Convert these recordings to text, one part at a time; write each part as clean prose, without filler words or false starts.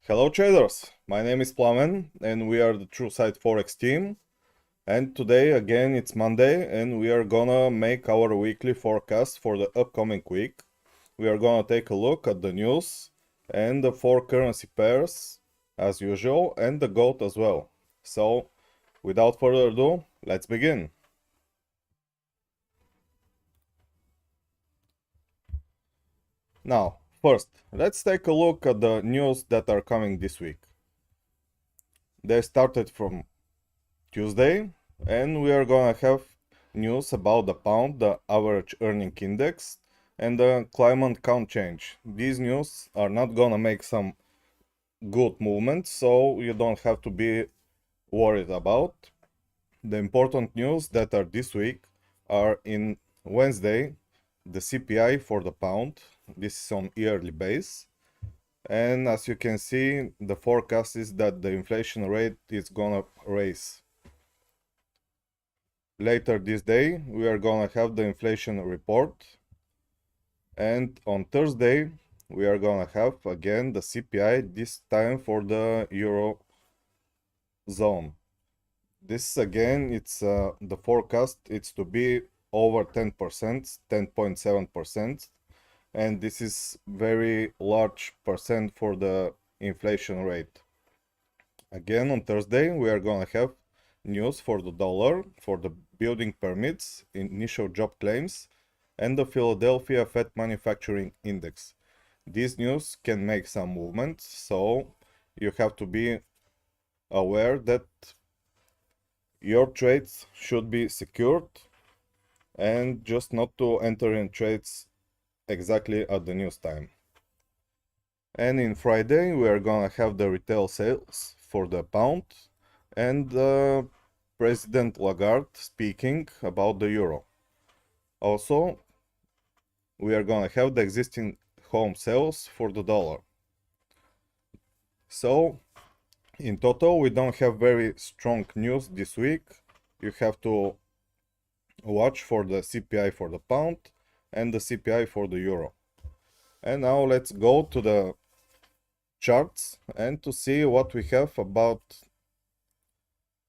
Hello traders, my name is Plamen and we are the True Sight Forex team, and today again it's Monday and we are gonna make our weekly forecast for the upcoming week. We are gonna take a look at the news and the four currency pairs as usual and the gold as well. So without further ado, let's begin. Now, first, let's take a look at the news that are coming this week. They started from Tuesday, and we are gonna have news about the pound, the average earning index, and the climate count change. These news are not gonna make some good movements, so you don't have to be worried about. The important news that are this week are in Wednesday, the CPI for the pound. This is on yearly base. And as you can see, the forecast is that the inflation rate is gonna raise. Later this day, we are gonna have the inflation report. And on Thursday, we are gonna have again the CPI, this time for the Euro zone. This again, it's the forecast, it's to be over 10%, 10.7%. And this is very large percent for the inflation rate. Again, on Thursday, we are gonna have news for the dollar, for the building permits, initial job claims, and the Philadelphia Fed Manufacturing Index. These news can make some movement, so you have to be aware that your trades should be secured and just not to enter in trades exactly at the news time. And in Friday, we are gonna have the retail sales for the pound and President Lagarde speaking about the euro. Also, we are gonna have the existing home sales for the dollar. So, in total, we don't have very strong news this week. You have to watch for the CPI for the pound and the CPI for the euro. And now let's go to the charts and to see what we have about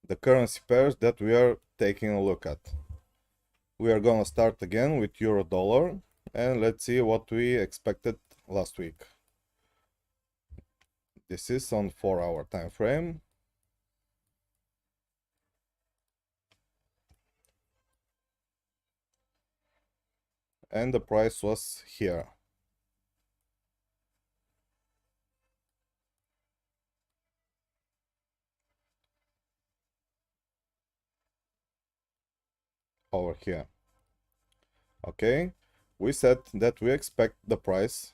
the currency pairs that we are taking a look at. We are gonna start again with euro dollar and let's see what we expected last week. This is on 4-hour time frame. And the price was here. Over here. Okay, we said that we expect the price.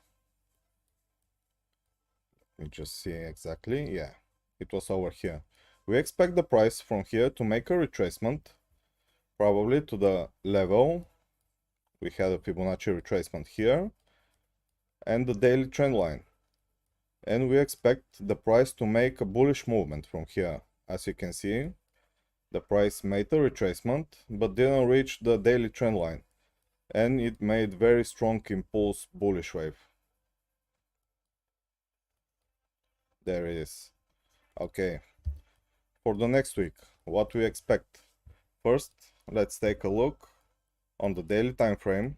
Let me just see exactly. Yeah, it was over here. We expect the price from here to make a retracement, probably to the level. We had a Fibonacci retracement here and the daily trend line. And we expect the price to make a bullish movement from here. As you can see, the price made a retracement but didn't reach the daily trend line. And it made very strong impulse bullish wave. There it is. Okay. For the next week, what we expect. First, let's take a look on the daily time frame.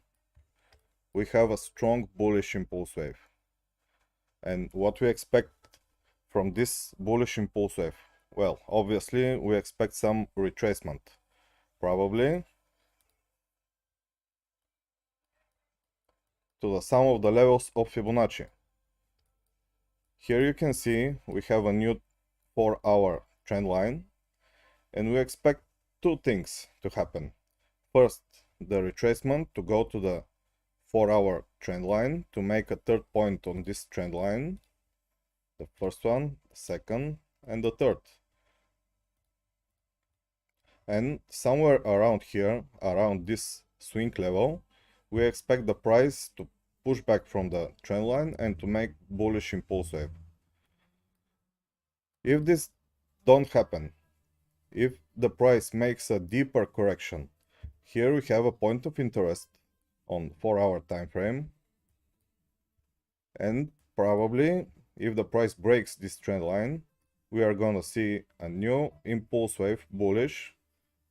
We have a strong bullish impulse wave. And what we expect from this bullish impulse wave? Well, obviously we expect some retracement. Probably to the sum of the levels of Fibonacci. Here you can see we have a new 4-hour trend line and we expect two things to happen. First, the retracement to go to the 4-hour trend line to make a third point on this trend line. The first one, the second, and the third. And somewhere around here, around this swing level, we expect the price to push back from the trend line and to make bullish impulse wave. If this don't happen, if the price makes a deeper correction, here we have a point of interest on 4-hour time frame, and probably if the price breaks this trend line, we are gonna see a new impulse wave bullish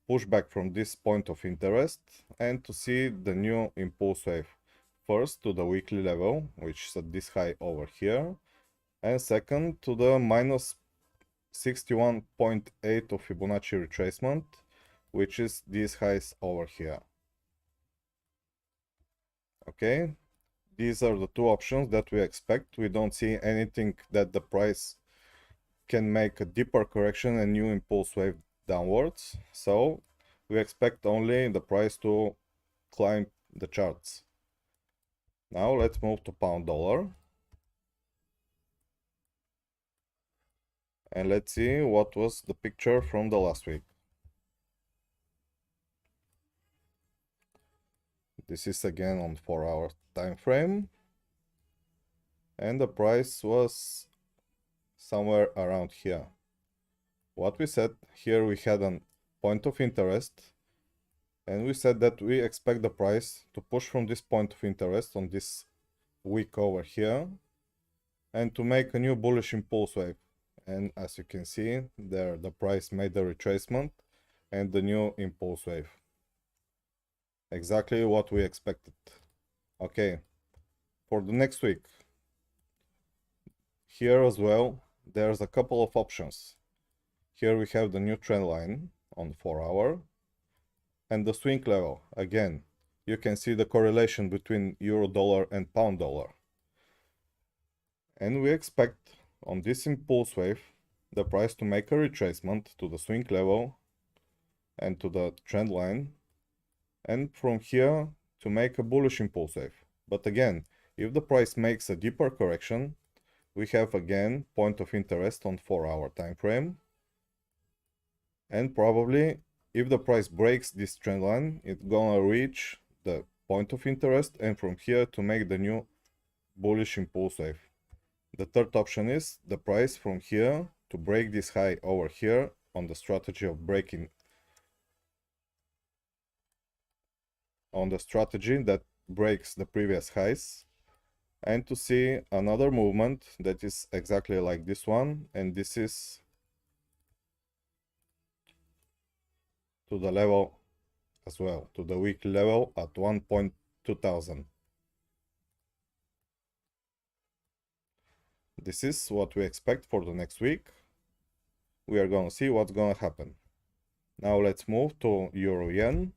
pushback from this point of interest, and to see the new impulse wave first to the weekly level, which is at this high over here, and second to the minus 61.8 of Fibonacci retracement, which is these highs over here. Okay, these are the two options that we expect. We don't see anything that the price can make a deeper correction and new impulse wave downwards, so we expect only the price to climb the charts. Now let's move to pound dollar and let's see what was the picture from the last week. This is again on 4-hour time frame, and the price was somewhere around here. What we said here, we had a point of interest, and we said that we expect the price to push from this point of interest on this week over here and to make a new bullish impulse wave. And as you can see there, the price made the retracement and the new impulse wave. Exactly what we expected. Okay, for the next week, here as well, there's a couple of options. Here we have the new trend line on 4-hour and the swing level. Again, you can see the correlation between euro dollar and pound dollar. And we expect on this impulse wave the price to make a retracement to the swing level and to the trend line, and from here to make a bullish impulse wave. But again, if the price makes a deeper correction, we have again point of interest on 4-hour time frame, and probably if the price breaks this trend line, it's gonna reach the point of interest and from here to make the new bullish impulse wave. The third option is the price from here to break this high over here on the strategy of breaking, on the strategy that breaks the previous highs, and to see another movement that is exactly like this one, and this is to the level as well, to the weekly level at 1.2000. This is what we expect for the next week. We are gonna see what's gonna happen. Now let's move to Euro Yen.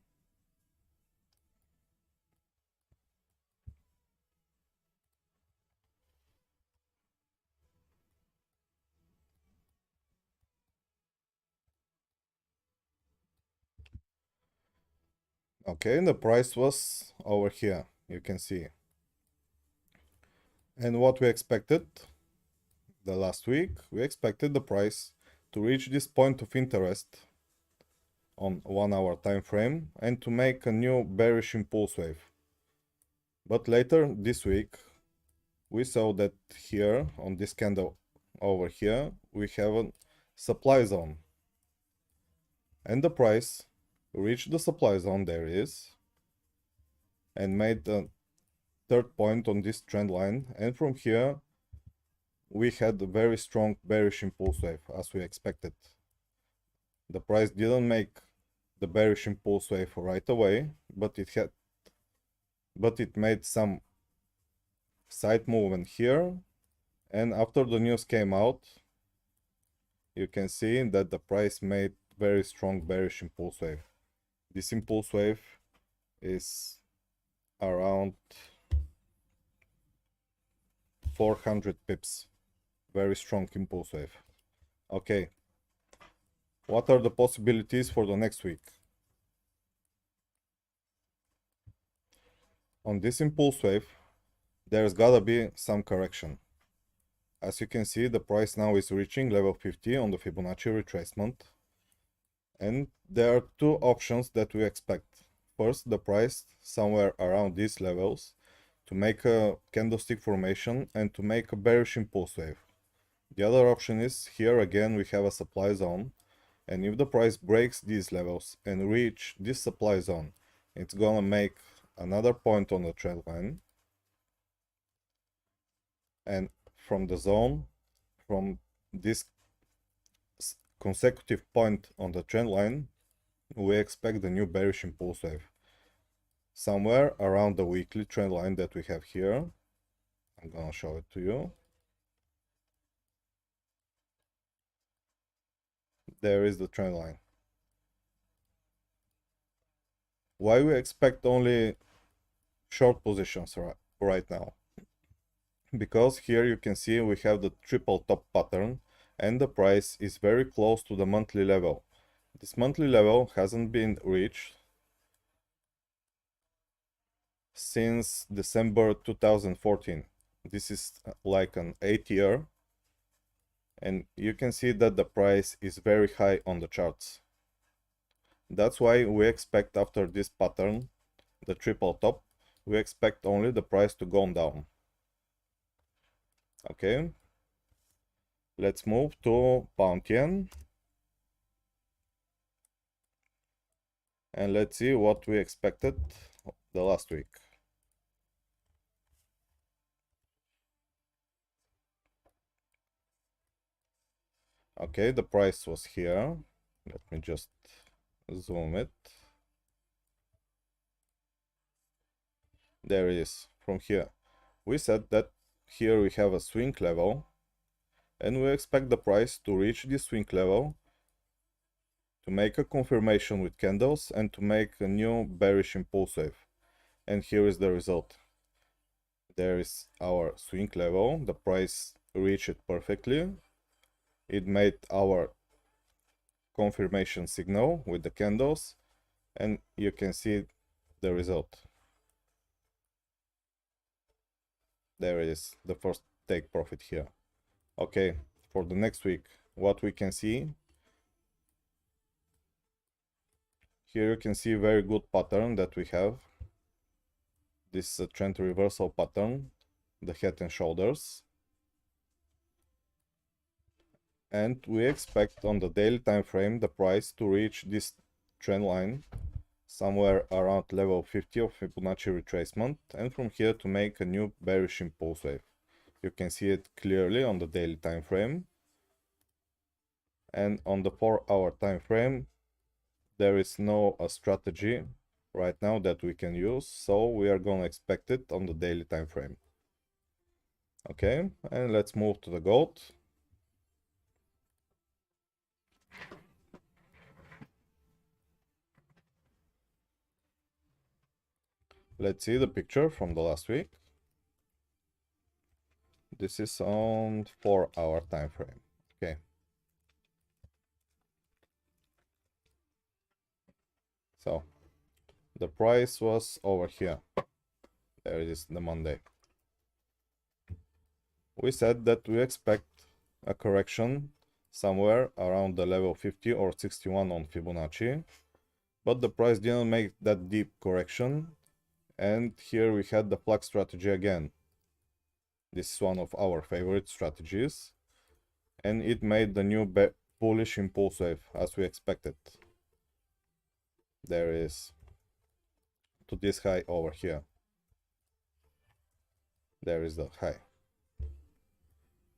Okay, the price was over here, you can see. And what we expected the last week, we expected the price to reach this point of interest on 1-hour time frame and to make a new bearish impulse wave. But later this week, we saw that here on this candle over here, we have a supply zone. And the price reached the supply zone, there it is, and made the third point on this trend line, and from here we had a very strong bearish impulse wave as we expected. The price didn't make the bearish impulse wave right away, but it made some side movement here, and after the news came out, you can see that the price made very strong bearish impulse wave. This impulse wave is around 400 pips. Very strong impulse wave. Okay, what are the possibilities for the next week? On this impulse wave, there's gotta be some correction. As you can see, the price now is reaching level 50 on the Fibonacci retracement. And there are two options that we expect. First, the price somewhere around these levels to make a candlestick formation and to make a bearish impulse wave. The other option is here again we have a supply zone, and if the price breaks these levels and reach this supply zone, it's gonna make another point on the trend line, and from the zone, from this consecutive point on the trend line, we expect the new bearish impulse wave somewhere around the weekly trend line that we have here. I'm gonna show it to you. There is the trend line. Why we expect only short positions right now? Because here you can see we have the triple top pattern and the price is very close to the monthly level. This monthly level hasn't been reached since December 2014. This is like an 8-year, and you can see that the price is very high on the charts. That's why we expect after this pattern, the triple top, we expect only the price to go down. Okay, let's move to pound yen and let's see what we expected the last week. Okay, the price was here. Let me just zoom it. There it is, from here. We said that here we have a swing level and we expect the price to reach this swing level, to make a confirmation with candles and to make a new bearish impulse wave. And here is the result. There is our swing level. The price reached it perfectly. It made our confirmation signal with the candles and you can see the result. There it is, the first take profit here. Okay, for the next week, what we can see here, you can see a very good pattern that we have. This is a trend reversal pattern, the head and shoulders, and we expect on the daily time frame the price to reach this trend line somewhere around level 50 of Fibonacci retracement, and from here to make a new bearish impulse wave. You can see it clearly on the daily time frame, and on the 4-hour time frame there is no strategy right now that we can use, so we are gonna expect it on the daily time frame. Okay, and let's move to the gold. Let's see the picture from the last week. This is on 4-hour time frame. Okay, so the price was over here. There it is, the Monday. We said that we expect a correction somewhere around the level 50 or 61 on Fibonacci, but the price didn't make that deep correction, and here we had the flag strategy again. This is one of our favorite strategies, and it made the new bullish impulse wave as we expected. There it is, to this high over here. There is the high.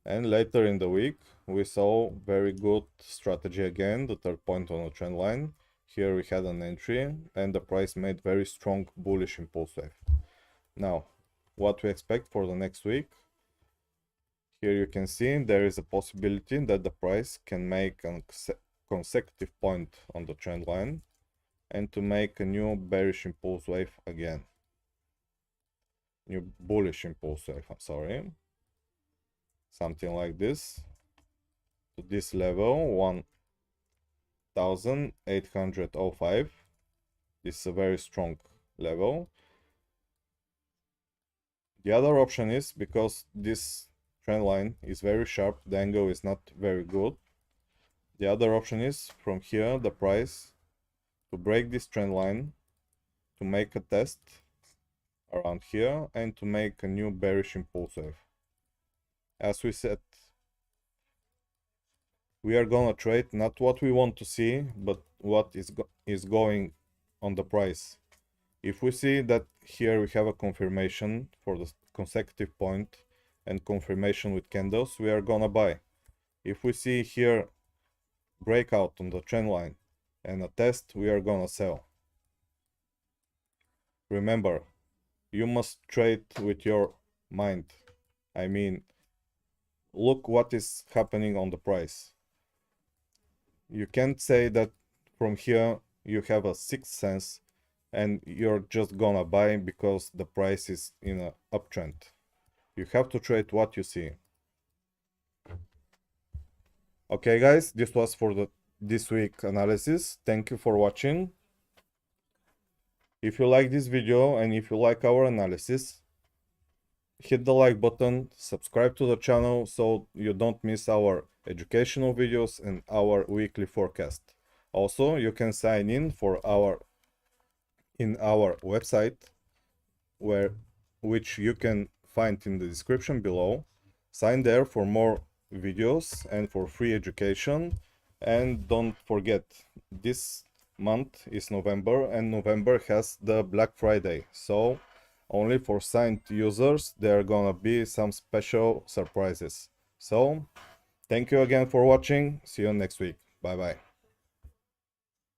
And later in the week, we saw very good strategy again, the third point on the trend line. Here we had an entry and the price made very strong bullish impulse wave. Now, what we expect for the next week? Here you can see there is a possibility that the price can make a consecutive point on the trend line and to make a new bearish impulse wave again. New bullish impulse wave, I'm sorry. Something like this, to this level, 1805. This is a very strong level. The other option is, because this trend line is very sharp, the angle is not very good. The other option is from here the price to break this trend line, to make a test around here and to make a new bearish impulse wave. As we said, we are gonna trade not what we want to see, but what is going on the price. If we see that here we have a confirmation for the consecutive point and confirmation with candles, we are gonna buy. If we see here breakout on the trend line and a test, we are gonna sell. Remember, you must trade with your mind. I mean, look what is happening on the price. You can't say that from here you have a sixth sense and you're just gonna buy because the price is in an uptrend. You have to trade what you see. Okay guys, this was for this week analysis. Thank you for watching. If you like this video and if you like our analysis, hit the like button, subscribe to the channel so you don't miss our educational videos and our weekly forecast. Also, you can sign in for our website, which you can find in the description below. Sign there for more videos and for free education. And don't forget, this month is November and November has the Black Friday. So only for signed users there are gonna be some special surprises. So thank you again for watching. See you next week. Bye bye.